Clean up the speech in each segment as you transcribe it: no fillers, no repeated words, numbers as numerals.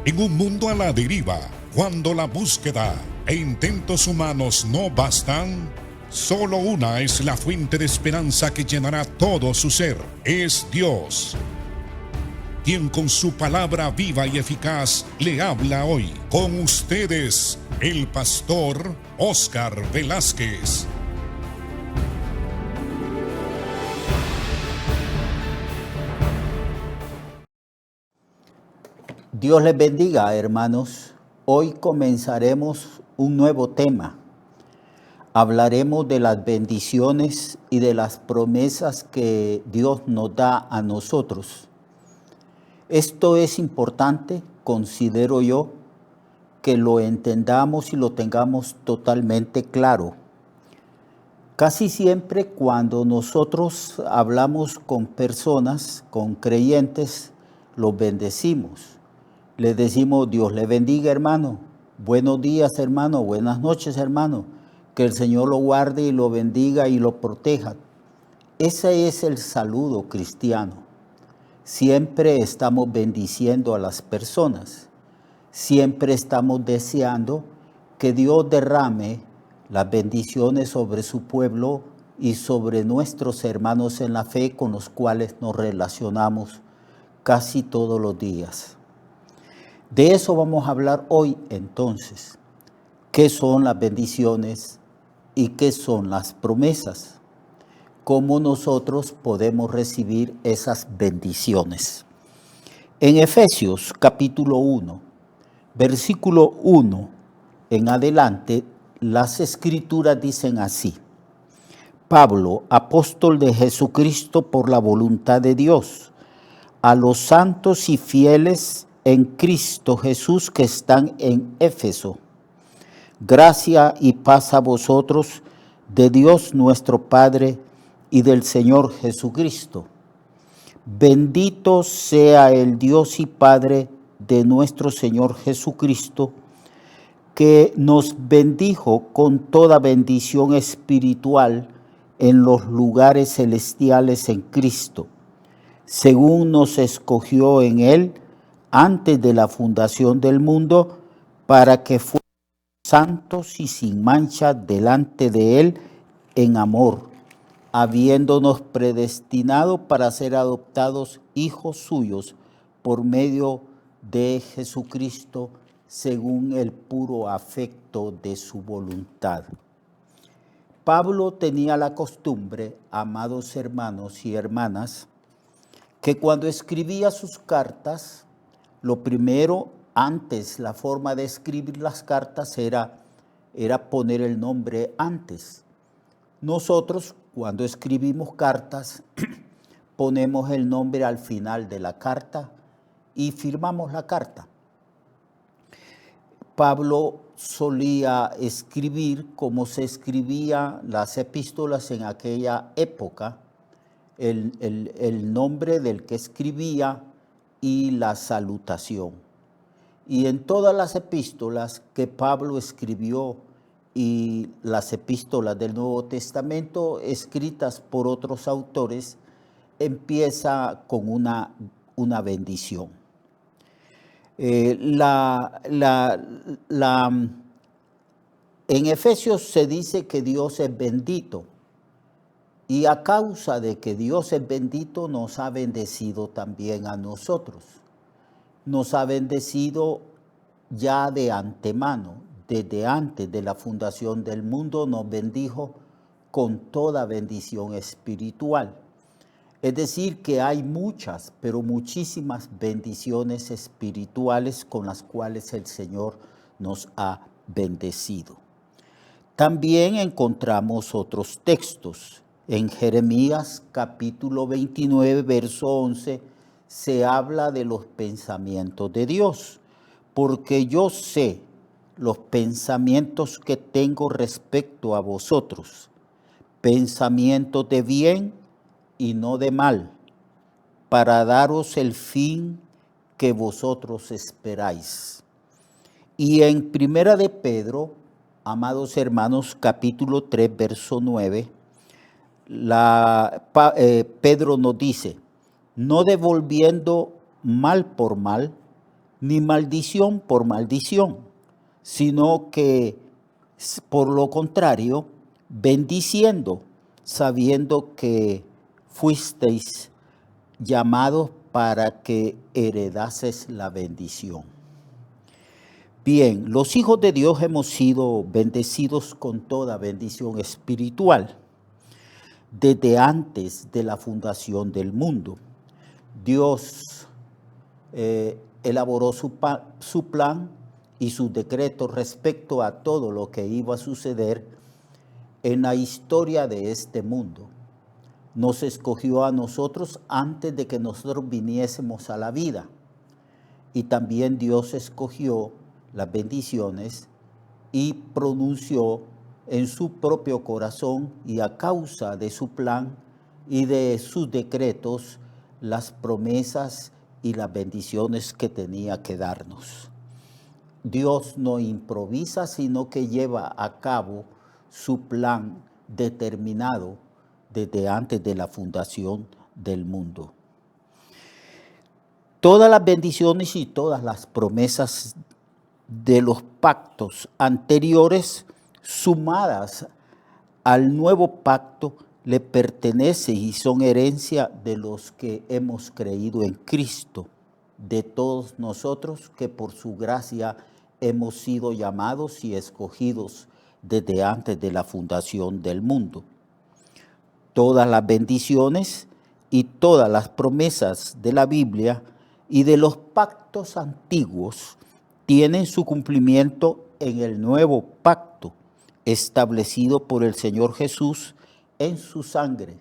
En un mundo a la deriva, cuando la búsqueda e intentos humanos no bastan, solo una es la fuente de esperanza que llenará todo su ser. Es Dios, quien con su palabra viva y eficaz le habla hoy. Con ustedes, el pastor Óscar Velázquez. Dios les bendiga, hermanos. Hoy comenzaremos un nuevo tema. Hablaremos de las bendiciones y de las promesas que Dios nos da a nosotros. Esto es importante, considero yo, que lo entendamos y lo tengamos totalmente claro. Casi siempre cuando nosotros hablamos con personas, con creyentes, los bendecimos. Les decimos, Dios le bendiga, hermano. Buenos días, hermano. Buenas noches, hermano. Que el Señor lo guarde y lo bendiga y lo proteja. Ese es el saludo cristiano. Siempre estamos bendiciendo a las personas. Siempre estamos deseando que Dios derrame las bendiciones sobre su pueblo y sobre nuestros hermanos en la fe con los cuales nos relacionamos casi todos los días. De eso vamos a hablar hoy entonces. ¿Qué son las bendiciones y qué son las promesas? ¿Cómo nosotros podemos recibir esas bendiciones? En Efesios capítulo 1, versículo 1 en adelante, las escrituras dicen así: Pablo, apóstol de Jesucristo por la voluntad de Dios, a los santos y fieles en Cristo Jesús que están en Éfeso. Gracia y paz a vosotros de Dios nuestro Padre y del Señor Jesucristo. Bendito sea el Dios y Padre de nuestro Señor Jesucristo, que nos bendijo con toda bendición espiritual en los lugares celestiales en Cristo, según nos escogió en Él antes de la fundación del mundo, para que fuéramos santos y sin mancha delante de Él en amor, habiéndonos predestinado para ser adoptados hijos suyos por medio de Jesucristo, según el puro afecto de su voluntad. Pablo tenía la costumbre, amados hermanos y hermanas, que cuando escribía sus cartas, lo primero, antes, la forma de escribir las cartas era poner el nombre antes. Nosotros, cuando escribimos cartas, ponemos el nombre al final de la carta y firmamos la carta. Pablo solía escribir como se escribía las epístolas en aquella época, el nombre del que escribía y la salutación. Y en todas las epístolas que Pablo escribió y las epístolas del Nuevo Testamento escritas por otros autores, empieza con una bendición. En Efesios se dice que Dios es bendito, y a causa de que Dios es bendito nos ha bendecido también a nosotros. Nos ha bendecido ya de antemano, desde antes de la fundación del mundo nos bendijo con toda bendición espiritual. Es decir, que hay muchas, pero muchísimas bendiciones espirituales con las cuales el Señor nos ha bendecido. También encontramos otros textos. En Jeremías capítulo 29, verso 11, se habla de los pensamientos de Dios, porque yo sé los pensamientos que tengo respecto a vosotros, pensamientos de bien y no de mal, para daros el fin que vosotros esperáis. Y en Primera de Pedro, amados hermanos, capítulo 3, verso 9, Pedro nos dice: no devolviendo mal por mal, ni maldición por maldición, sino que por lo contrario, bendiciendo, sabiendo que fuisteis llamados para que heredases la bendición. Bien, los hijos de Dios hemos sido bendecidos con toda bendición espiritual desde antes de la fundación del mundo. Dios elaboró su plan y sus decretos respecto a todo lo que iba a suceder en la historia de este mundo. Nos escogió a nosotros antes de que nosotros viniésemos a la vida. Y también Dios escogió las bendiciones y pronunció en su propio corazón y a causa de su plan y de sus decretos las promesas y las bendiciones que tenía que darnos. Dios no improvisa, sino que lleva a cabo su plan determinado desde antes de la fundación del mundo. Todas las bendiciones y todas las promesas de los pactos anteriores, sumadas al nuevo pacto, le pertenecen y son herencia de los que hemos creído en Cristo, de todos nosotros que por su gracia hemos sido llamados y escogidos desde antes de la fundación del mundo. Todas las bendiciones y todas las promesas de la Biblia y de los pactos antiguos tienen su cumplimiento en el nuevo pacto establecido por el Señor Jesús en su sangre,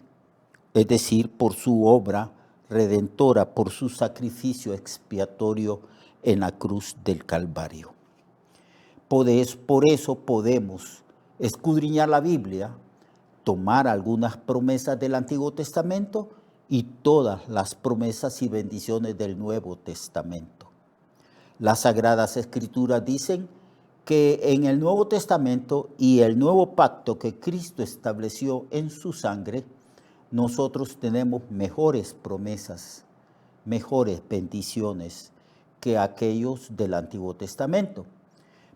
es decir, por su obra redentora, por su sacrificio expiatorio en la cruz del Calvario. Por eso podemos escudriñar la Biblia, tomar algunas promesas del Antiguo Testamento y todas las promesas y bendiciones del Nuevo Testamento. Las Sagradas Escrituras dicen que en el Nuevo Testamento y el nuevo pacto que Cristo estableció en su sangre, nosotros tenemos mejores promesas, mejores bendiciones que aquellos del Antiguo Testamento.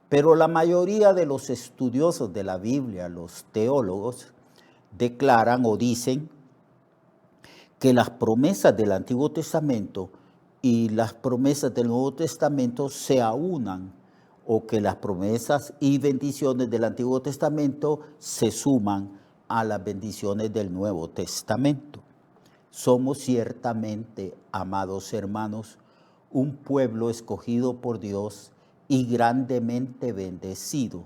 Pero la mayoría de los estudiosos de la Biblia, los teólogos, declaran o dicen que las promesas del Antiguo Testamento y las promesas del Nuevo Testamento se aunan, o que las promesas y bendiciones del Antiguo Testamento se suman a las bendiciones del Nuevo Testamento. Somos ciertamente, amados hermanos, un pueblo escogido por Dios y grandemente bendecido.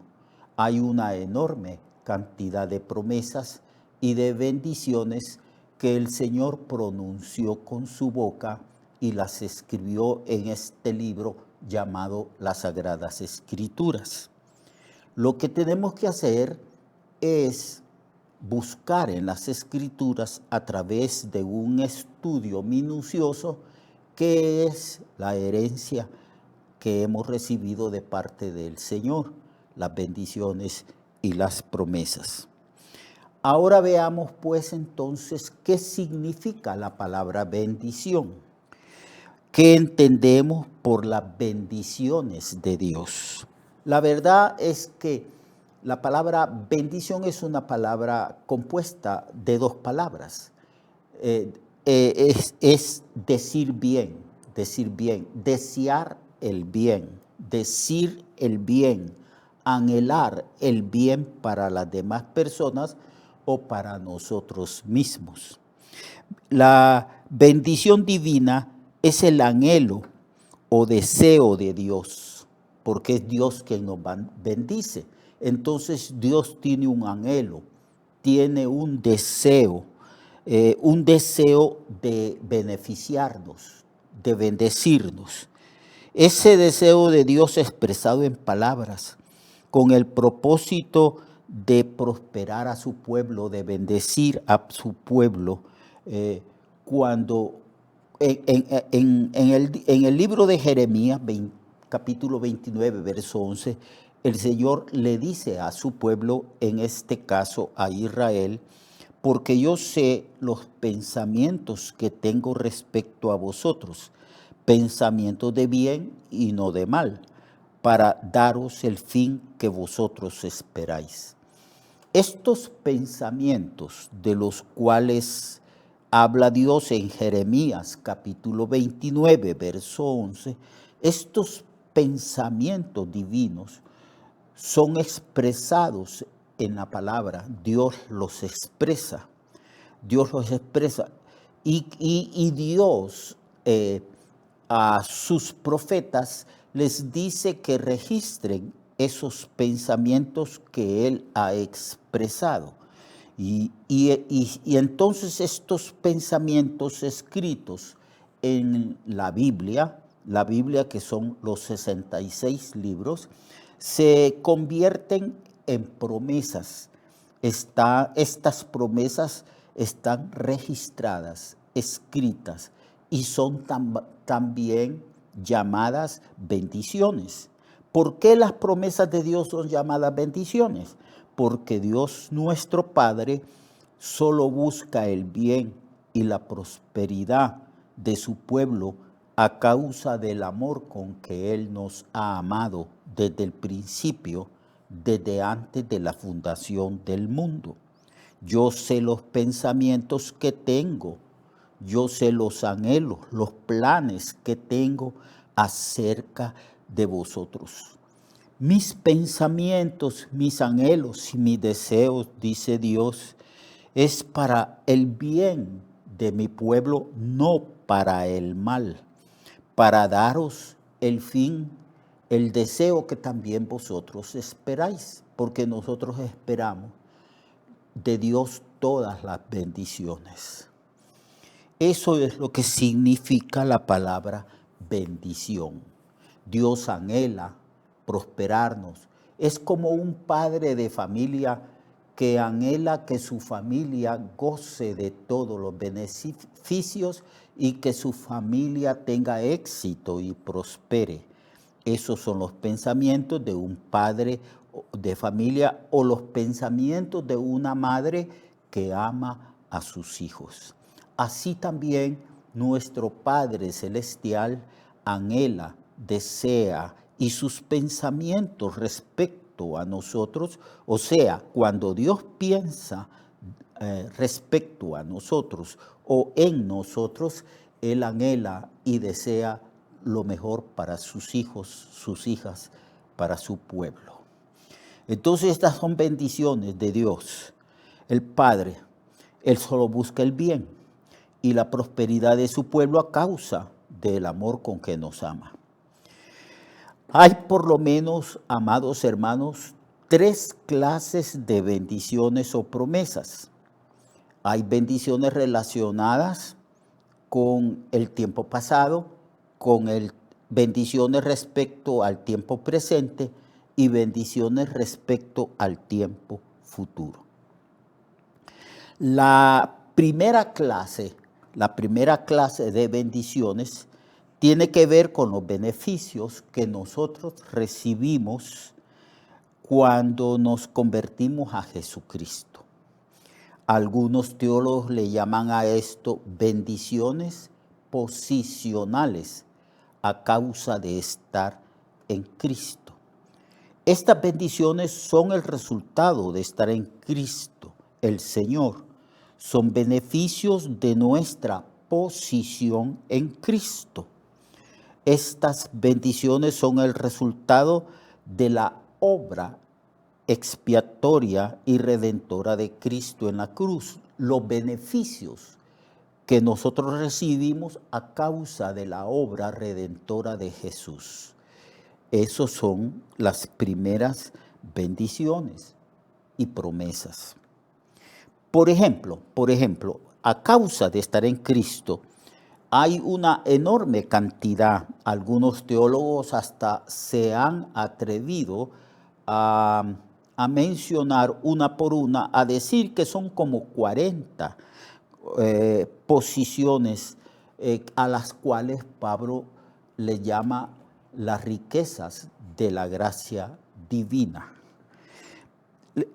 Hay una enorme cantidad de promesas y de bendiciones que el Señor pronunció con su boca y las escribió en este libro llamado las Sagradas Escrituras. Lo que tenemos que hacer es buscar en las Escrituras a través de un estudio minucioso qué es la herencia que hemos recibido de parte del Señor, las bendiciones y las promesas. Ahora veamos pues entonces qué significa la palabra bendición. ¿Qué entendemos por las bendiciones de Dios? La verdad es que la palabra bendición es una palabra compuesta de dos palabras. Es decir bien, desear el bien, decir el bien, anhelar el bien para las demás personas o para nosotros mismos. La bendición divina es el anhelo o deseo de Dios, porque es Dios quien nos bendice. Entonces Dios tiene un anhelo, tiene un deseo de beneficiarnos, de bendecirnos. Ese deseo de Dios expresado en palabras, con el propósito de prosperar a su pueblo, de bendecir a su pueblo, cuando en el libro de Jeremías, capítulo 29, verso 11, el Señor le dice a su pueblo, en este caso a Israel, porque yo sé los pensamientos que tengo respecto a vosotros, pensamientos de bien y no de mal, para daros el fin que vosotros esperáis. Estos pensamientos de los cuales habla Dios en Jeremías capítulo 29, verso 11, estos pensamientos divinos son expresados en la palabra. Dios los expresa. Dios los expresa. Y Dios a sus profetas les dice que registren esos pensamientos que Él ha expresado. Y entonces estos pensamientos escritos en la Biblia que son los 66 libros, se convierten en promesas. Estas promesas están registradas, escritas, y son también llamadas bendiciones. ¿Por qué las promesas de Dios son llamadas bendiciones? Porque Dios nuestro Padre solo busca el bien y la prosperidad de su pueblo a causa del amor con que Él nos ha amado desde el principio, desde antes de la fundación del mundo. Yo sé los pensamientos que tengo, yo sé los anhelos, los planes que tengo acerca de vosotros. Mis pensamientos, mis anhelos y mis deseos, dice Dios, es para el bien de mi pueblo, no para el mal, para daros el fin, el deseo que también vosotros esperáis, porque nosotros esperamos de Dios todas las bendiciones. Eso es lo que significa la palabra bendición. Dios anhela prosperarnos. Es como un padre de familia que anhela que su familia goce de todos los beneficios y que su familia tenga éxito y prospere. Esos son los pensamientos de un padre de familia o los pensamientos de una madre que ama a sus hijos. Así también nuestro Padre Celestial anhela, desea y sus pensamientos respecto a nosotros, o sea, cuando Dios piensa respecto a nosotros o en nosotros, Él anhela y desea lo mejor para sus hijos, sus hijas, para su pueblo. Entonces estas son bendiciones de Dios. El Padre, Él solo busca el bien y la prosperidad de su pueblo a causa del amor con que nos ama. Hay por lo menos, amados hermanos, 3 clases de bendiciones o promesas. Hay bendiciones relacionadas con el tiempo pasado, bendiciones respecto al tiempo presente y bendiciones respecto al tiempo futuro. La primera clase de bendiciones tiene que ver con los beneficios que nosotros recibimos cuando nos convertimos a Jesucristo. Algunos teólogos le llaman a esto bendiciones posicionales a causa de estar en Cristo. Estas bendiciones son el resultado de estar en Cristo, el Señor. Son beneficios de nuestra posición en Cristo. Estas bendiciones son el resultado de la obra expiatoria y redentora de Cristo en la cruz. Los beneficios que nosotros recibimos a causa de la obra redentora de Jesús. Esos son las primeras bendiciones y promesas. Por ejemplo, a causa de estar en Cristo, hay una enorme cantidad, algunos teólogos hasta se han atrevido a mencionar una por una, a decir que son como 40 posiciones a las cuales Pablo le llama las riquezas de la gracia divina.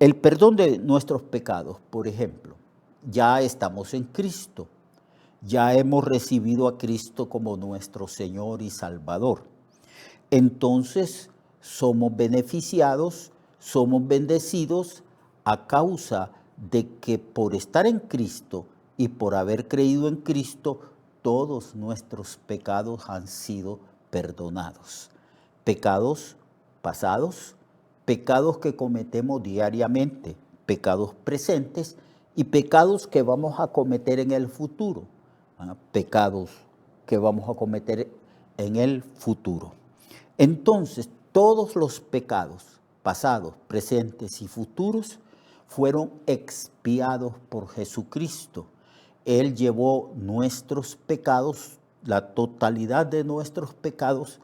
El perdón de nuestros pecados, por ejemplo, ya estamos en Cristo. ya hemos recibido a Cristo como nuestro Señor y Salvador. Entonces somos beneficiados, somos bendecidos a causa de que por estar en Cristo y por haber creído en Cristo, todos nuestros pecados han sido perdonados. Pecados pasados, pecados que cometemos diariamente, pecados presentes y pecados que vamos a cometer en el futuro. Pecados que vamos a cometer en el futuro. Entonces, todos los pecados pasados, presentes y futuros fueron expiados por Jesucristo. Él llevó nuestros pecados, la totalidad de nuestros pecados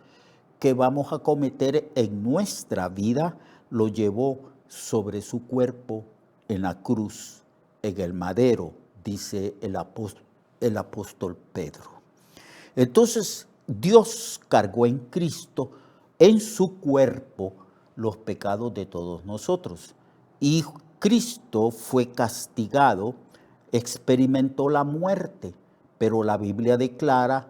que vamos a cometer en nuestra vida, lo llevó sobre su cuerpo en la cruz, en el madero, dice el apóstol Pedro. Entonces, Dios cargó en Cristo, en su cuerpo, los pecados de todos nosotros. Y Cristo fue castigado, experimentó la muerte, pero la Biblia declara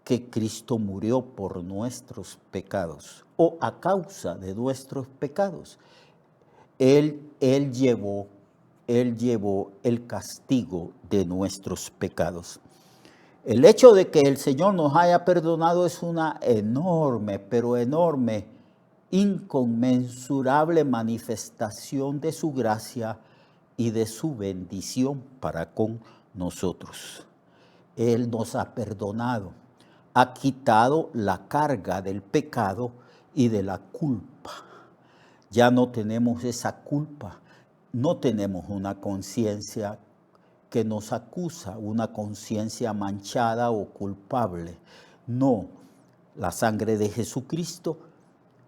que Cristo murió por nuestros pecados o a causa de nuestros pecados. Él llevó el castigo de nuestros pecados. El hecho de que el Señor nos haya perdonado es una enorme, pero enorme, inconmensurable manifestación de su gracia y de su bendición para con nosotros. Él nos ha perdonado, ha quitado la carga del pecado y de la culpa. Ya no tenemos esa culpa, no tenemos una conciencia que nos acusa, una conciencia manchada o culpable. No, la sangre de Jesucristo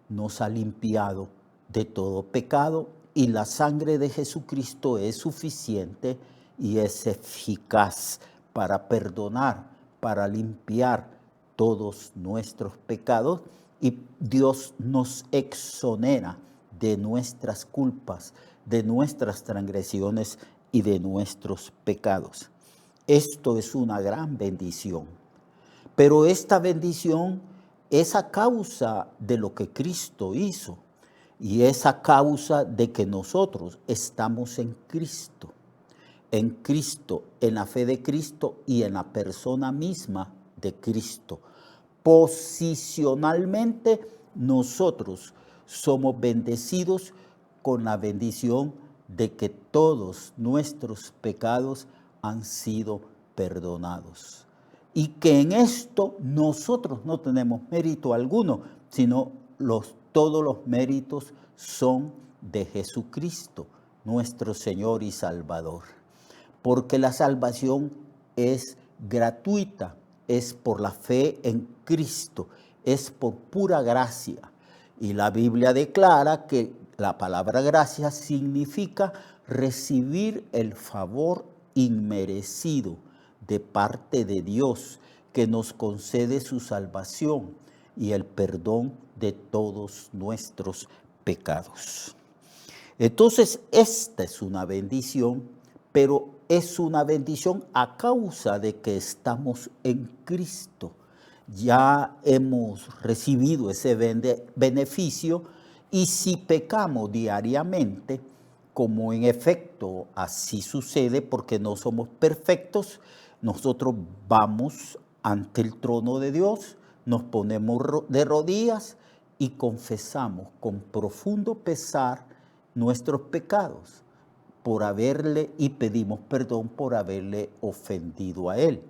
nos ha limpiado de todo pecado y la sangre de Jesucristo es suficiente y es eficaz para perdonar, para limpiar todos nuestros pecados, y Dios nos exonera de nuestras culpas, de nuestras transgresiones y de nuestros pecados. Esto es una gran bendición, pero esta bendición es a causa de lo que Cristo hizo y es a causa de que nosotros estamos en Cristo, en la fe de Cristo y en la persona misma de Cristo. Posicionalmente nosotros somos bendecidos con la bendición de que todos nuestros pecados han sido perdonados. Y que en esto nosotros no tenemos mérito alguno, sino todos los méritos son de Jesucristo, nuestro Señor y Salvador. Porque la salvación es gratuita, es por la fe en Cristo, es por pura gracia. Y la Biblia declara que la palabra gracia significa recibir el favor inmerecido de parte de Dios, que nos concede su salvación y el perdón de todos nuestros pecados. Entonces, esta es una bendición, pero es una bendición a causa de que estamos en Cristo. Ya hemos recibido ese beneficio, y si pecamos diariamente, como en efecto así sucede porque no somos perfectos, nosotros vamos ante el trono de Dios, nos ponemos de rodillas y confesamos con profundo pesar nuestros pecados y pedimos perdón por haberle ofendido a Él.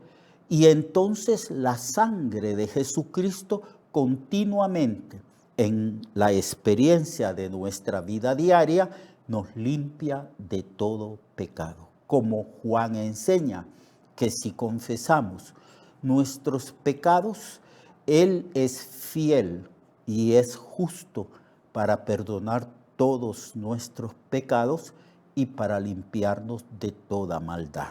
Y entonces la sangre de Jesucristo continuamente en la experiencia de nuestra vida diaria nos limpia de todo pecado. Como Juan enseña que si confesamos nuestros pecados, Él es fiel y es justo para perdonar todos nuestros pecados y para limpiarnos de toda maldad.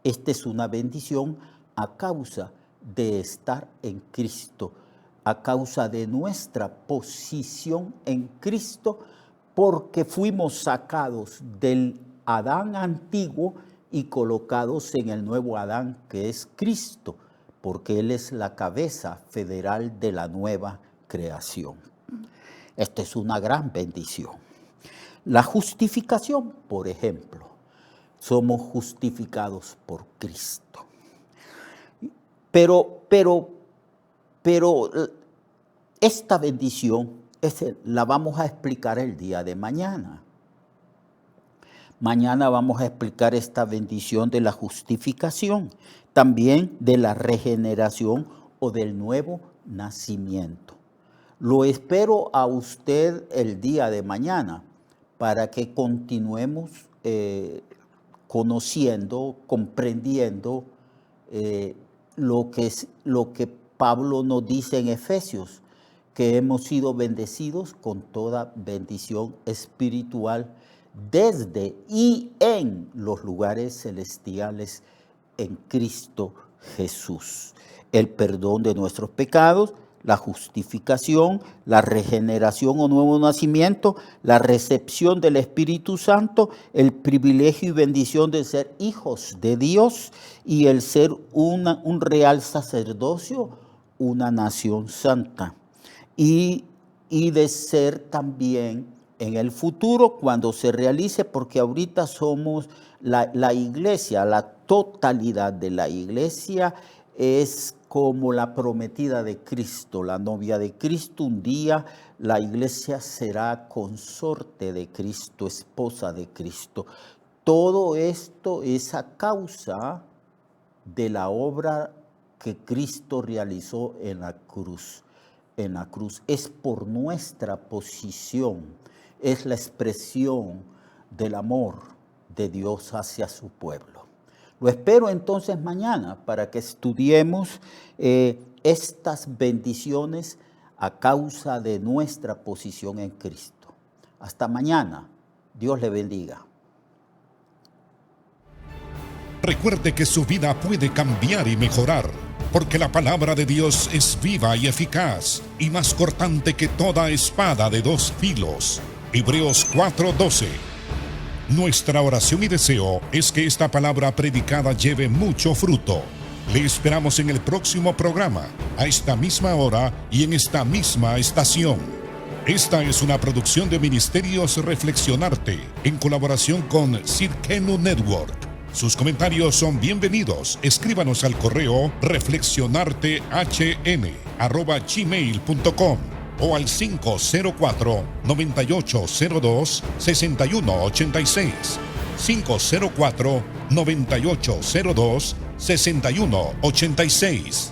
Esta es una bendición a causa de estar en Cristo, a causa de nuestra posición en Cristo, porque fuimos sacados del Adán antiguo y colocados en el nuevo Adán, que es Cristo, porque Él es la cabeza federal de la nueva creación. Esta es una gran bendición. La justificación, por ejemplo, somos justificados por Cristo. Pero esta bendición la vamos a explicar el día de mañana. Mañana vamos a explicar esta bendición de la justificación, también de la regeneración o del nuevo nacimiento. Lo espero a usted el día de mañana para que continuemos conociendo, comprendiendo lo que Pablo nos dice en Efesios, que hemos sido bendecidos con toda bendición espiritual desde y en los lugares celestiales en Cristo Jesús. El perdón de nuestros pecados, la justificación, la regeneración o nuevo nacimiento, la recepción del Espíritu Santo, el privilegio y bendición de ser hijos de Dios y el ser un real sacerdocio, una nación santa. Y de ser también en el futuro cuando se realice, porque ahorita somos la iglesia, la totalidad de la iglesia es como la prometida de Cristo, la novia de Cristo. Un día la iglesia será consorte de Cristo, esposa de Cristo. Todo esto es a causa de la obra que Cristo realizó en la cruz. Es por nuestra posición, es la expresión del amor de Dios hacia su pueblo. Lo espero entonces mañana para que estudiemos estas bendiciones a causa de nuestra posición en Cristo. Hasta mañana. Dios le bendiga. Recuerde que su vida puede cambiar y mejorar, porque la palabra de Dios es viva y eficaz y más cortante que toda espada de dos filos. Hebreos 4:12. Nuestra oración y deseo es que esta palabra predicada lleve mucho fruto. Le esperamos en el próximo programa, a esta misma hora y en esta misma estación. Esta es una producción de Ministerios Reflexionarte, en colaboración con Cirkenu Network. Sus comentarios son bienvenidos. Escríbanos al correo reflexionartehn@gmail.com o al 504-9802-6186. 504-9802-6186.